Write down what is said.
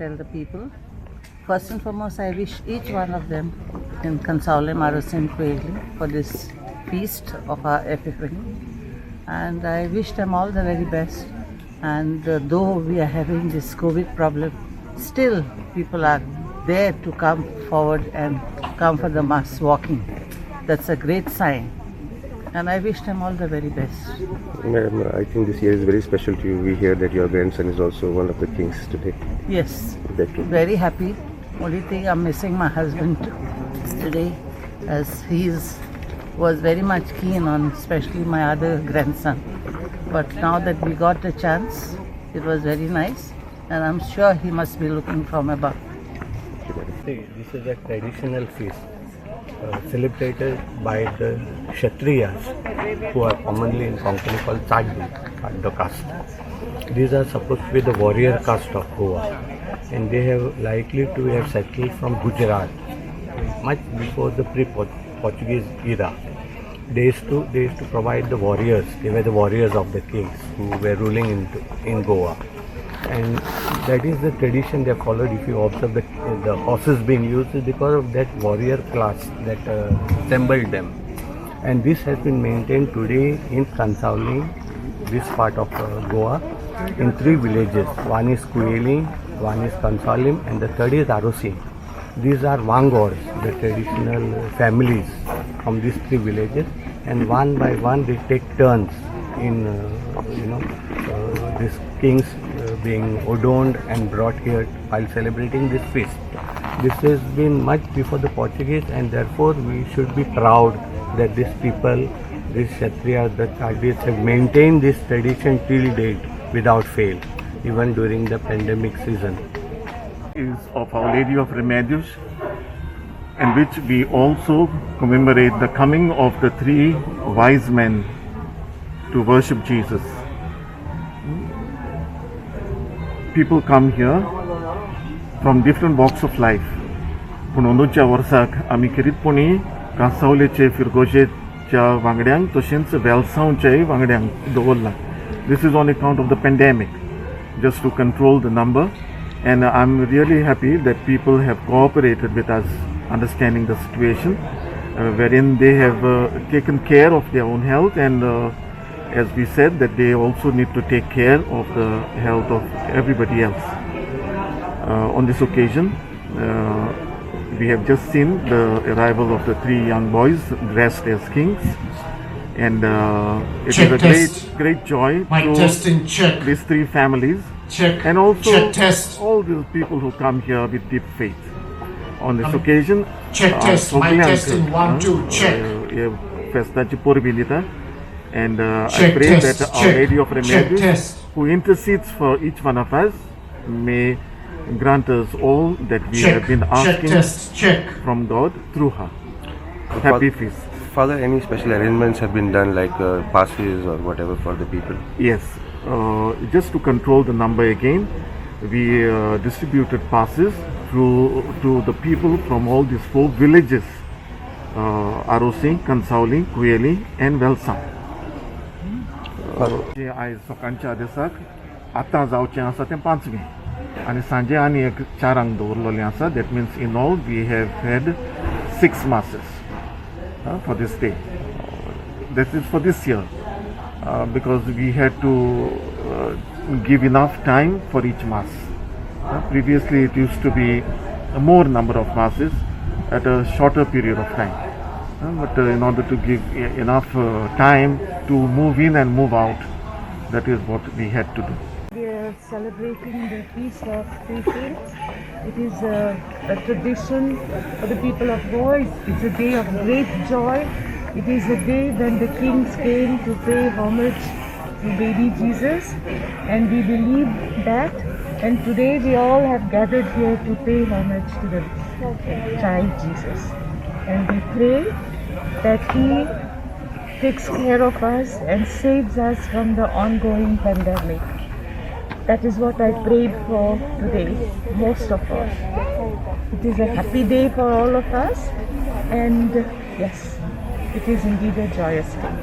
tell the people. First and foremost, I wish each one of them in Consolim, Arosin, Quailly for this feast of our Epiphany. And I wish them all the very best. And though we are having this COVID problem, still people are there to come forward and come for the mass walking. That's a great sign. And I wish them all the very best. Madam, I think this year is very special to you. We hear that your grandson is also one of the kings today. Yes, Is that true? very happy. Only thing I'm missing my husband today, as was very much keen on especially my other grandson. But now that we got a chance, it was very nice, and I'm sure he must be looking from above. This is a traditional feast celebrated by the Kshatriyas, who are commonly in Konkani called Chadda caste. These are supposed to be the warrior caste of Goa, and they have likely to have settled from Gujarat much before the pre-Portuguese era. They used to provide the warriors. They were the warriors of the kings who were ruling in Goa. And that is the tradition they followed. If you observe the horses being used, is because of that warrior class that assembled them. And this has been maintained today in Kansauli, this part of Goa, in 3 villages. One is Quailly, one is Kansalim, and the third is Arosin. These are Wangors, the traditional families from these 3 villages, and one by one they take turns in these kings being adorned and brought here while celebrating this feast. This has been much before the Portuguese, and therefore we should be proud that these people, these Kshatriyas, the Chadis, have maintained this tradition till date without fail, even during the pandemic season. Is of Our Lady of Remedios, in which we also commemorate the coming of the 3 wise men to worship Jesus. People come here from different walks of life. Punondoच्या वर्साक आमी किरीतपणी कांसावलेचे फिरगोशेच्या वांगड्यांक तशेंच वेलसांवच्याय वांगड्यांक दवरला. This is on account of the pandemic, just to control the number. And I'm really happy that people have cooperated with us, understanding the situation, wherein they have taken care of their own health, and as we said, that they also need to take care of the health of everybody else. On this occasion, we have just seen the arrival of the 3 young boys dressed as kings, and it Check is a test. great joy Mic to testing, check. these 3 families. Check. And also check test. all the people who come here with deep faith. On this occasion, Check test. Mic testing. 1, 2. Check. Festaci Porvinita, and I Check pray test. that Our Check. Lady of Check Remedios, test. who intercedes for each one of us, may grant us all that we Check. have been Check asking test. Check. from God through her. Happy feast. Father, any special arrangements have been done, like passes or whatever for the people? Yes, just to control the number again, we distributed passes to the people from all these 4 villages, Arosin, Kansauli, Quailly and Welsam. जे आयज सकाळच्या आदेसाक आतां जावचें आसा तें 5वें, आनी सांजे आनी एक 4 दवरलेलें आसा. That means in all we have had 6 masses for this day. This is for this year, because we had to give enough time for each mass. Previously it used to be a more number of masses at a shorter period of time, but in order to give enough time to move in and move out, that is what we had to do. We are celebrating the Feast of Three Saints. It is a tradition for the people of Goa. It's a day of great joy. It is a day when the kings came to pay homage to baby Jesus, and we believe that. And today we all have gathered here to pay homage to the child Jesus. And we pray that He takes care of us and saves us from the ongoing pandemic. That is what I prayed for today, most of all. It is a happy day for all of us, and yes, it is indeed a joyous day.